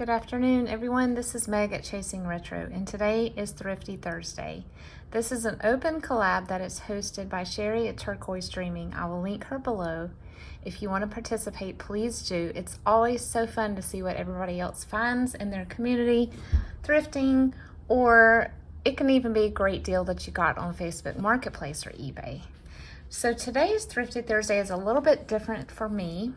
Good afternoon, everyone. This is Meg at Chasing Retro, and today is Thrifty Thursday. This is an open collab that is hosted by Sheree at Turquoise Dreaming. I will link her below. If you want to participate, please do. It's always so fun to see what everybody else finds in their community, thrifting, or it can even be a great deal that you got on Facebook Marketplace or eBay. So today's Thrifty Thursday is a little bit different for me.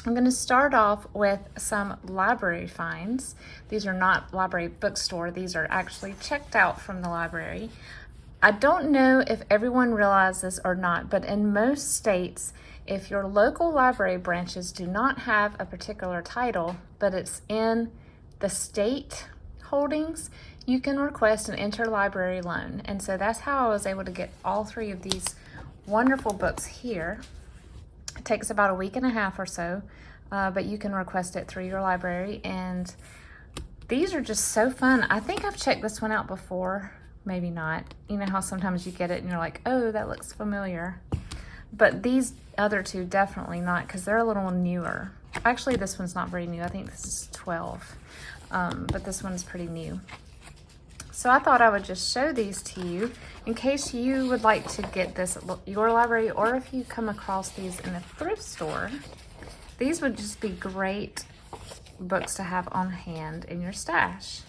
I'm going to start off with some library finds. These are not library bookstore. These are actually checked out from the library. I don't know if everyone realizes or not, but in most states, if your local library branches do not have a particular title, but it's in the state holdings, you can request an interlibrary loan. And so that's how I was able to get all three of these wonderful books here. It takes about a week and a half or so, but you can request it through your library, and these are just so fun. I think I've checked this one out before, maybe not. You know how sometimes you get it and you're like, oh, that looks familiar. But these other two, definitely not, because they're a little newer. Actually, this one's not very new. I think this is 12, but this one's pretty new. So I thought I would just show these to you in case you would like to get this at your library, or if you come across these in a thrift store. These would just be great books to have on hand in your stash.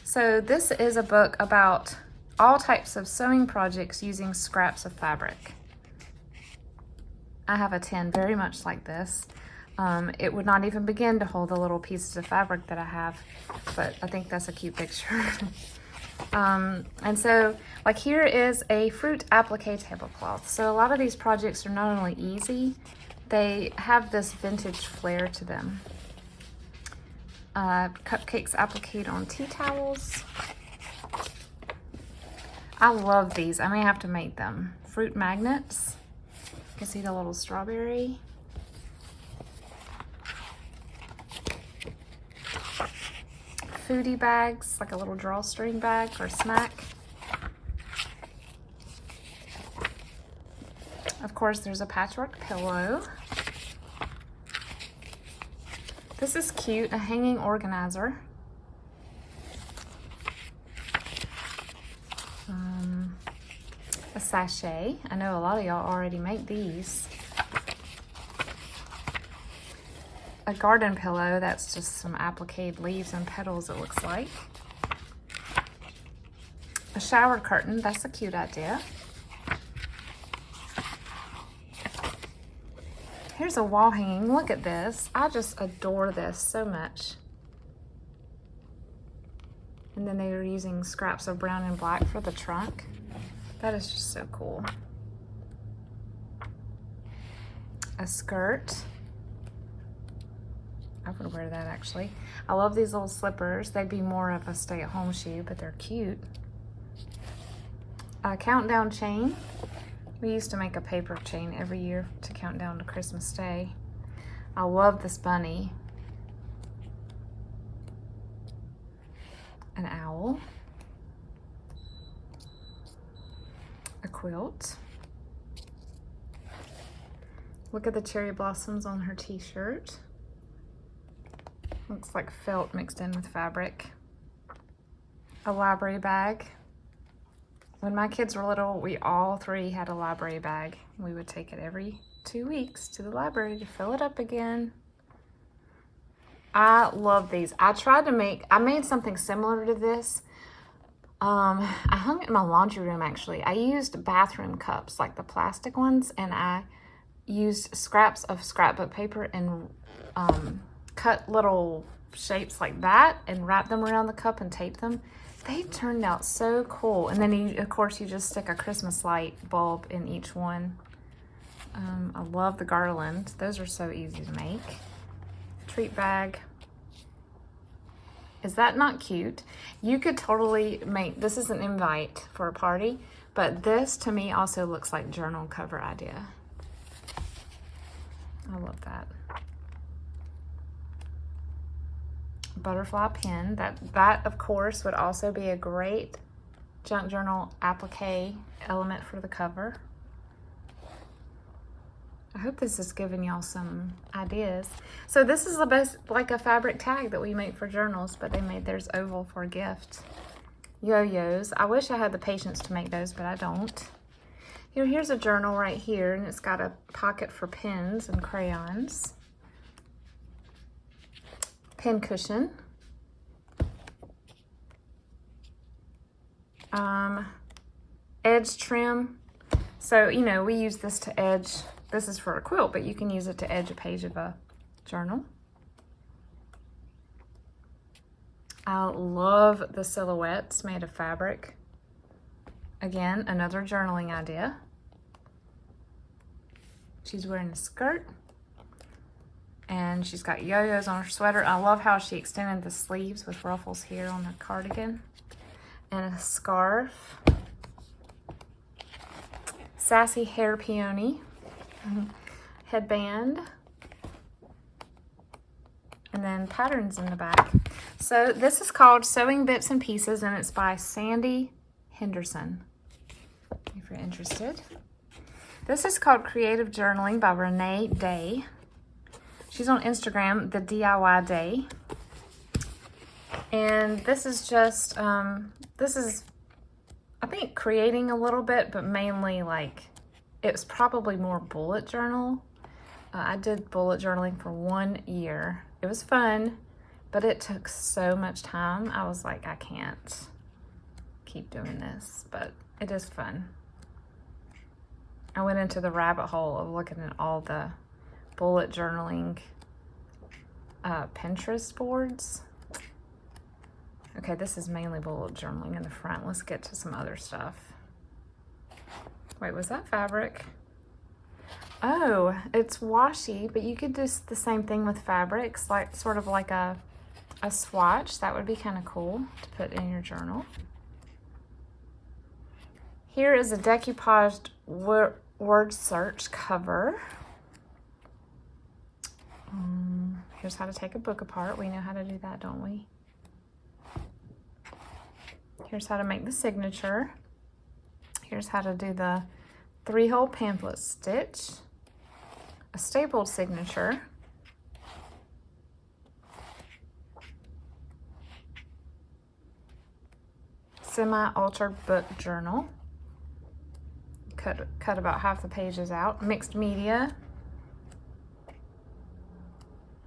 So this is a book about all types of sewing projects using scraps of fabric. I have a tin very much like this. It would not even begin to hold the little pieces of fabric that I have, but I think that's a cute picture. And so, like, here is a fruit applique tablecloth. So a lot of these projects are not only easy, they have this vintage flair to them. Cupcakes appliqued on tea towels. I love these. I may have to make them. Fruit magnets. You can see the little strawberry. Foodie bags, like a little drawstring bag for a snack. Of course, there's a patchwork pillow. This is cute, a hanging organizer. A sachet. I know a lot of y'all already make these. A garden pillow, that's just some appliqued leaves and petals, it looks like. A shower curtain, that's a cute idea. Here's a wall hanging, look at this. I just adore this so much. And then they were using scraps of brown and black for the trunk. That is just so cool. A skirt. I would wear that actually. I love these little slippers. They'd be more of a stay-at-home shoe, but they're cute. A countdown chain. We used to make a paper chain every year to count down to Christmas Day. I love this bunny. An owl. A quilt. Look at the cherry blossoms on her t-shirt. Looks like felt mixed in with fabric. A library bag. When my kids were little, we all three had a library bag. We would take it every 2 weeks to the library to fill it up again. I love these. I made something similar to this. I hung it in my laundry room actually. I used bathroom cups, like the plastic ones, and I used scraps of scrapbook paper and cut little shapes like that and wrap them around the cup and tape them. They turned out so cool. And then of course you just stick a Christmas light bulb in each one. I love the garland. Those are so easy to make. Treat bag. Is that not cute? You could totally make, this is an invite for a party, but this to me also looks like journal cover idea. I love that. Butterfly pin. That of course would also be a great junk journal applique element for the cover. I hope this is giving y'all some ideas. So this is the best, like a fabric tag that we make for journals, but they made theirs oval for a gift. Yo-yos. I wish I had the patience to make those, but I don't. Here's a journal right here, and it's got a pocket for pens and crayons. Pen cushion. Edge trim. So, you know, we use this to edge. This is for a quilt, but you can use it to edge a page of a journal. I love the silhouettes made of fabric. Again, another journaling idea. She's wearing a skirt. And she's got yo-yos on her sweater. I love how she extended the sleeves with ruffles here on the cardigan. And a scarf. Sassy hair peony. Headband. And then patterns in the back. So this is called Sewing Bits and Pieces, and it's by Sandy Henderson, if you're interested. This is called Creative Journaling by Renee Day. She's on Instagram, the DIY Day. And this is just, this is, I think, creating a little bit, but mainly like, it's probably more bullet journal. I did bullet journaling for 1 year. It was fun, but it took so much time. I was like, I can't keep doing this, but it is fun. I went into the rabbit hole of looking at all the bullet journaling Pinterest boards. Okay, this is mainly bullet journaling in the front. Let's get to some other stuff. Wait, was that fabric? Oh, it's washi, but you could do the same thing with fabrics, like sort of like a swatch. That would be kind of cool to put in your journal. Here is a decoupaged word search cover. Here's how to take a book apart. We know how to do that, don't we? Here's how to make the signature. Here's how to do the 3-hole pamphlet stitch. A stapled signature. Semi-altered book journal. Cut about half the pages out. Mixed media.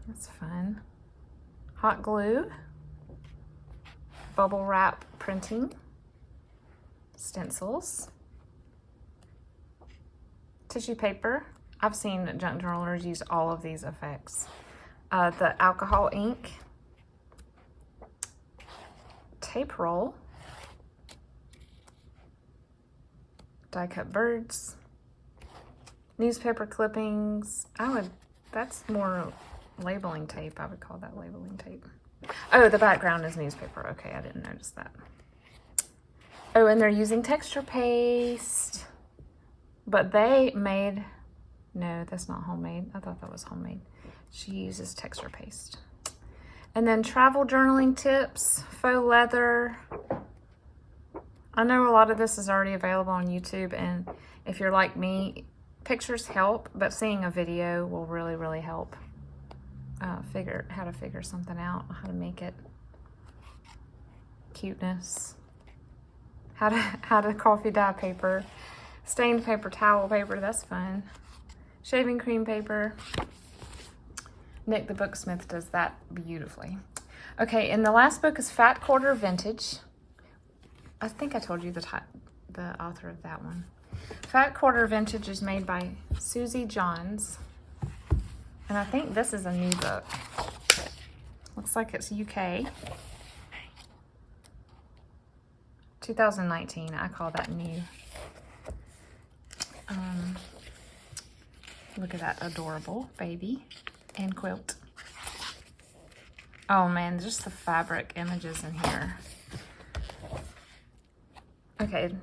That's fun. Hot glue. Bubble wrap printing. Stencils. Tissue paper. I've seen junk journalers use all of these effects. The alcohol ink. Tape roll. Die cut birds. Newspaper clippings. That's more labeling tape. I would call that labeling tape. Oh, the background is newspaper. Okay, I didn't notice that. Oh, and they're using texture paste. But they made, no, that's not homemade. I thought that was homemade. She uses texture paste. And then travel journaling tips, faux leather. I know a lot of this is already available on YouTube, and if you're like me, pictures help, but seeing a video will really, really help figure how to figure something out, how to make it. Cuteness. How to coffee dye paper. Stained paper, towel paper, that's fun. Shaving cream paper. Nick the Booksmith does that beautifully. Okay, and the last book is Fat Quarter Vintage. I think I told you the author of that one. Fat Quarter Vintage is made by Susie Johns. And I think this is a new book. Looks like it's UK. 2019, I call that new. Look at that adorable baby and quilt. Oh man, just the fabric images in here. Okay,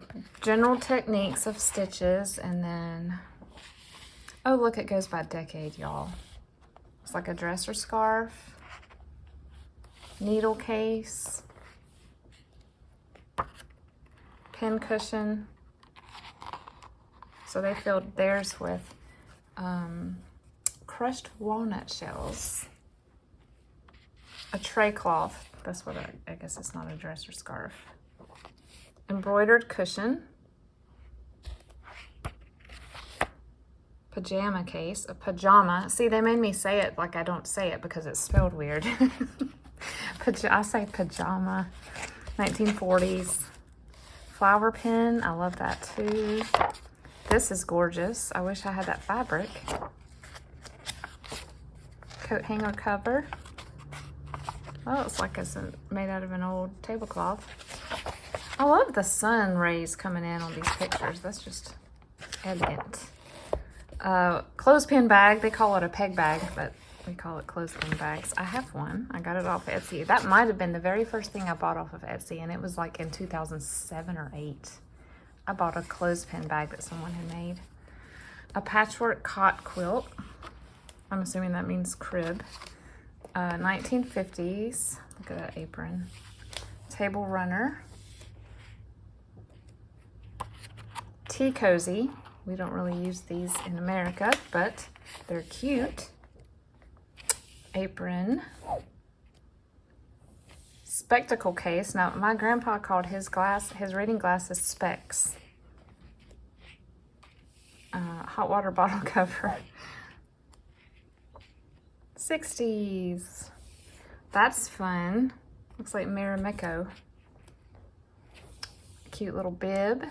general techniques of stitches, and then, oh look, it goes by decade, y'all. It's like a dresser scarf, needle case, pin cushion. So they filled theirs with crushed walnut shells, a tray cloth. That's what I guess it's not a dress or scarf. Embroidered cushion, pajama case, a pajama. See, they made me say it like I don't say it because it's spelled weird. I say pajama. 1940s. Flower pen. I love that too. This is gorgeous. I wish I had that fabric. Coat hanger cover. Oh, it's like it's made out of an old tablecloth. I love the sun rays coming in on these pictures. That's just elegant. Clothespin bag. They call it a peg bag, but we call it clothespin bags. I have one. I got it off Etsy. That might have been the very first thing I bought off of Etsy, and it was like in 2007 or 8. I bought a clothespin bag that someone had made. A patchwork cot quilt. I'm assuming that means crib. 1950s. Look at that apron. Table runner. Tea cozy. We don't really use these in America, but they're cute. Apron. Spectacle case. Now, my grandpa called his reading glasses specs. Hot water bottle cover. 60s. That's fun. Looks like Marimekko. Cute little bib.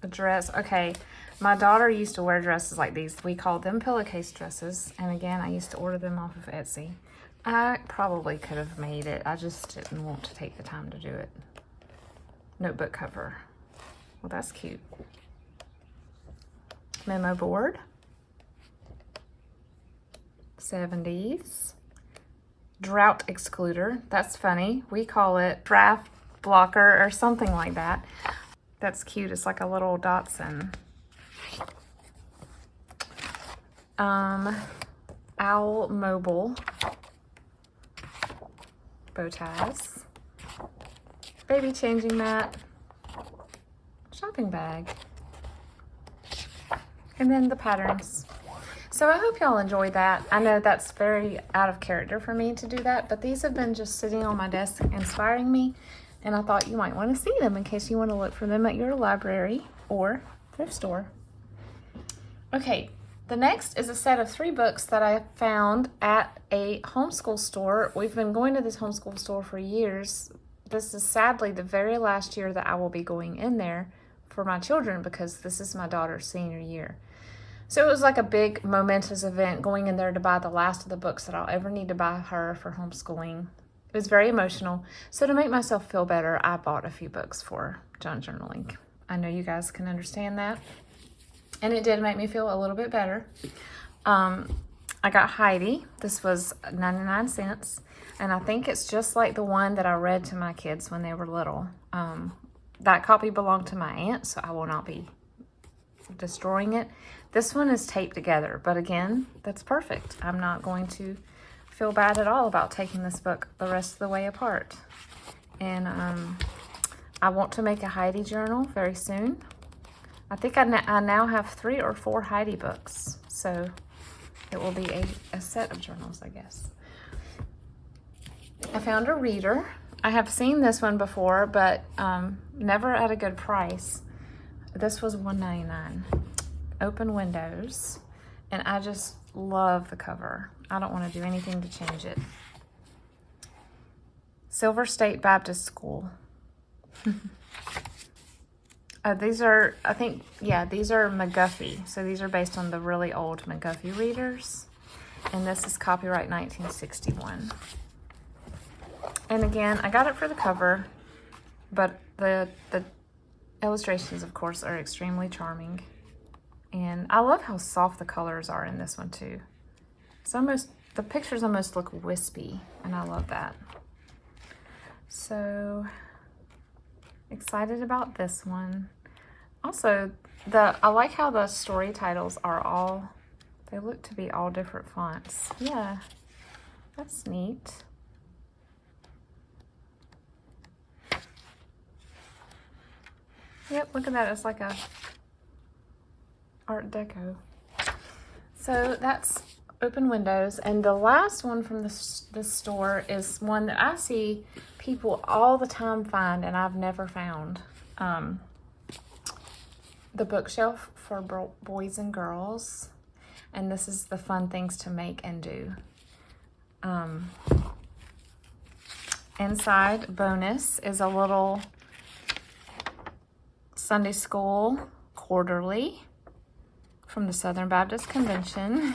A dress. Okay, my daughter used to wear dresses like these. We called them pillowcase dresses. And again, I used to order them off of Etsy. I probably could have made it. I just didn't want to take the time to do it. Notebook cover. Well, that's cute. Memo board. 70s. Drought excluder. That's funny. We call it draft blocker or something like that. That's cute. It's like a little Datsun. Owl mobile. Bow ties. Baby changing mat. Shopping bag. And then the patterns. So I hope y'all enjoyed that. I know that's very out of character for me to do that, but these have been just sitting on my desk inspiring me, and I thought you might want to see them in case you want to look for them at your library or thrift store. Okay, the next is a set of 3 books that I found at a homeschool store. We've been going to this homeschool store for years. This is sadly the very last year that I will be going in there for my children because this is my daughter's senior year. So it was like a big momentous event going in there to buy the last of the books that I'll ever need to buy her for homeschooling. It was very emotional. So to make myself feel better, I bought a few books for John Journaling. I know you guys can understand that. And it did make me feel a little bit better. I got Heidi. This was 99 cents. And I think it's just like the one that I read to my kids when they were little. That copy belonged to my aunt, so I will not be destroying it. This one is taped together, but again, that's perfect. I'm not going to feel bad at all about taking this book the rest of the way apart. And I want to make a Heidi journal very soon. I think I now have 3 or 4 Heidi books, so it will be a set of journals, I guess. I found a reader. I have seen this one before, but never at a good price. This was $1.99. Open windows, and I just love the cover. I don't want to do anything to change it. Silver State Baptist School. These are, I think, yeah, these are McGuffey. So these are based on the really old McGuffey readers. And this is copyright 1961. And again, I got it for the cover, but the illustrations, of course, are extremely charming. And I love how soft the colors are in this one too. The pictures almost look wispy, and I love that. So excited about this one. Also, I like how the story titles are they look to be all different fonts. Yeah, that's neat. Yep, look at that. It's like a Art Deco. So that's open windows. And the last one from this store is one that I see people all the time find and I've never found. The bookshelf for boys and girls. And this is the fun things to make and do. Inside bonus is a little Sunday school quarterly from the Southern Baptist Convention.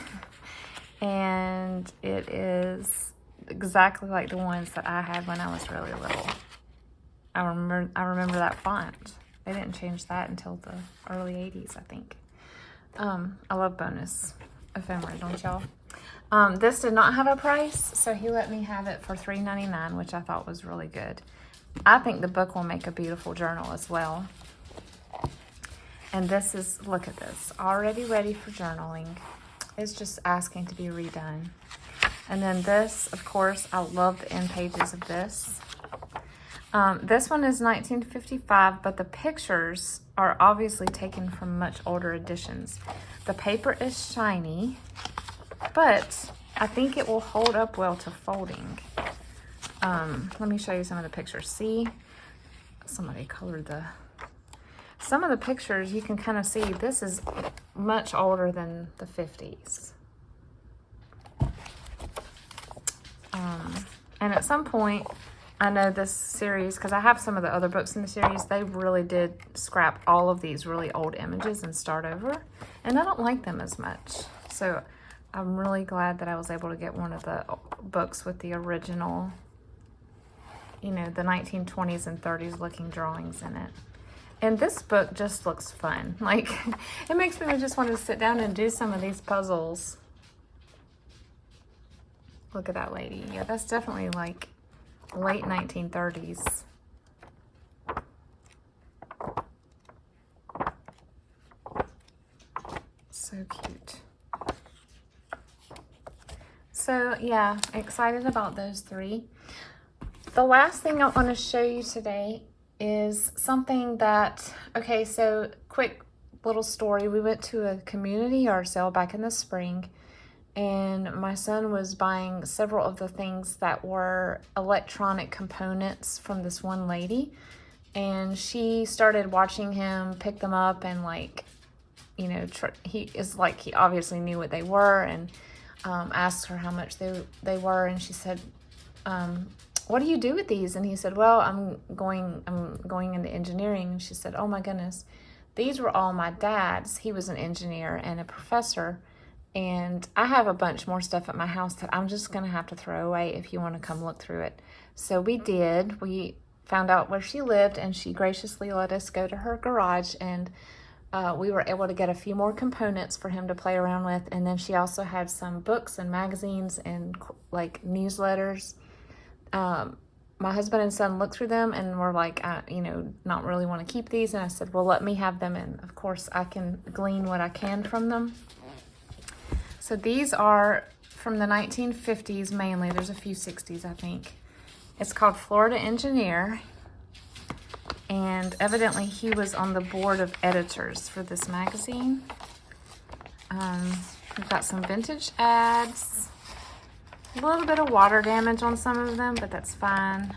And it is exactly like the ones that I had when I was really little. I remember that font. They didn't change that until the early 80s, I think. I love bonus ephemera, don't y'all? This did not have a price, so he let me have it for $3.99, which I thought was really good. I think the book will make a beautiful journal as well. And this is, look at this, already ready for journaling. It's just asking to be redone. And then this, of course, I love the end pages of this. This one is 1955, but the pictures are obviously taken from much older editions. The paper is shiny, but I think it will hold up well to folding. Let me show you some of the pictures. See, somebody colored some of the pictures. You can kind of see this is much older than the 50s. And at some point, I know this series, because I have some of the other books in the series, they really did scrap all of these really old images and start over. And I don't like them as much. So I'm really glad that I was able to get one of the books with the original, you know, the 1920s and 30s looking drawings in it. And this book just looks fun. Like, it makes me just want to sit down and do some of these puzzles. Look at that lady. Yeah, that's definitely like late 1930s. So cute. So yeah, excited about those three. The last thing I want to show you today is something that, okay, so quick little story. We went to a community yard sale back in the spring, and my son was buying several of the things that were electronic components from this one lady, and she started watching him pick them up and, like, you know, he obviously knew what they were, and asked her how much they were, and she said, what do you do with these? And he said, well, I'm going into engineering. And she said, oh my goodness, these were all my dad's. He was an engineer and a professor, and I have a bunch more stuff at my house that I'm just gonna have to throw away if you want to come look through it. So we did. We found out where she lived, and she graciously let us go to her garage, and we were able to get a few more components for him to play around with. And then she also had some books and magazines and like newsletters. My husband and son looked through them and were like, you know, not really want to keep these. And I said, well, let me have them. And of course I can glean what I can from them. So these are from the 1950s mainly. There's a few 60s, I think. It's called Florida Engineer. And evidently he was on the board of editors for this magazine. We've got some vintage ads. A little bit of water damage on some of them, but that's fine.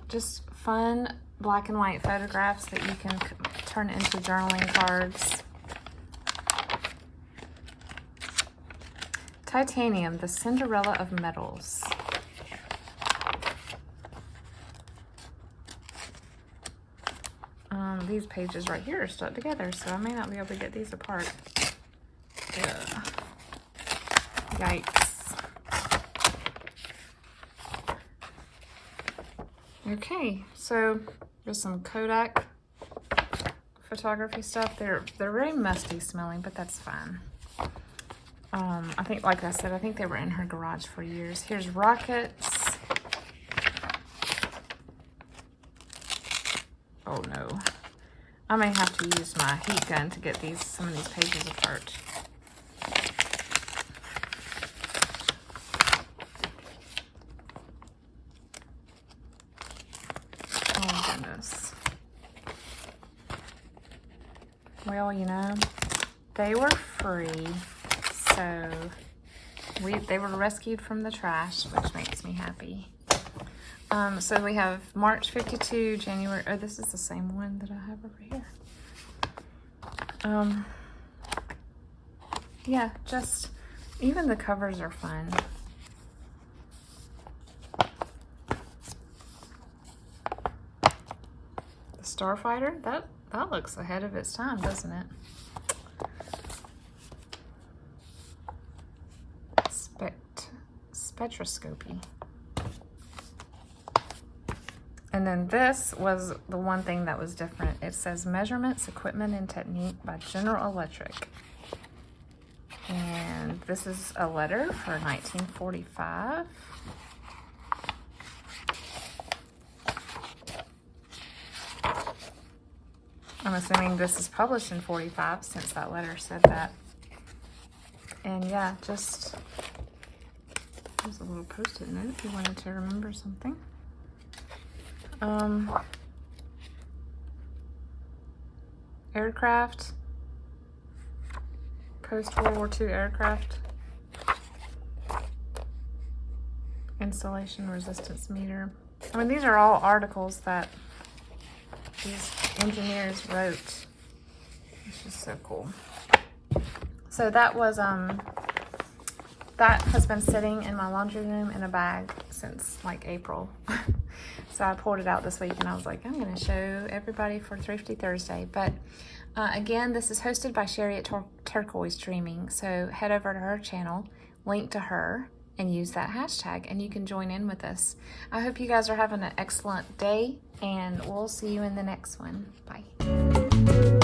Just fun black and white photographs that you can turn into journaling cards. Titanium, the Cinderella of metals. These pages right here are stuck together, so I may not be able to get these apart. Ugh. Yikes. Okay, so there's some Kodak photography stuff. They're very musty smelling, but that's fine. I think, like I said, I think they were in her garage for years. Here's rockets. Oh no. I may have to use my heat gun to get some of these pages apart. Oh goodness. Well, you know, they were free, so they were rescued from the trash, which makes me happy. So we have March 52, January, oh, this is the same one that I have over here. Yeah, just, even the covers are fun. The Starfighter, that looks ahead of its time, doesn't it? Spectroscopy. And then this was the one thing that was different. It says Measurements, Equipment, and Technique by General Electric. And this is a letter for 1945. I'm assuming this is published in 45 since that letter said that. And yeah, just, there's a little post-it note if you wanted to remember something. Aircraft, post-World War II aircraft, installation resistance meter. I mean, these are all articles that these engineers wrote. It's just so cool. So that was, that has been sitting in my laundry room in a bag since like April. So I pulled it out this week and I was like, I'm going to show everybody for Thrifty Thursday. But again, this is hosted by Sheree at Turquoise Dreaming. So head over to her channel, link to her, and use that hashtag, and you can join in with us. I hope you guys are having an excellent day, and we'll see you in the next one. Bye.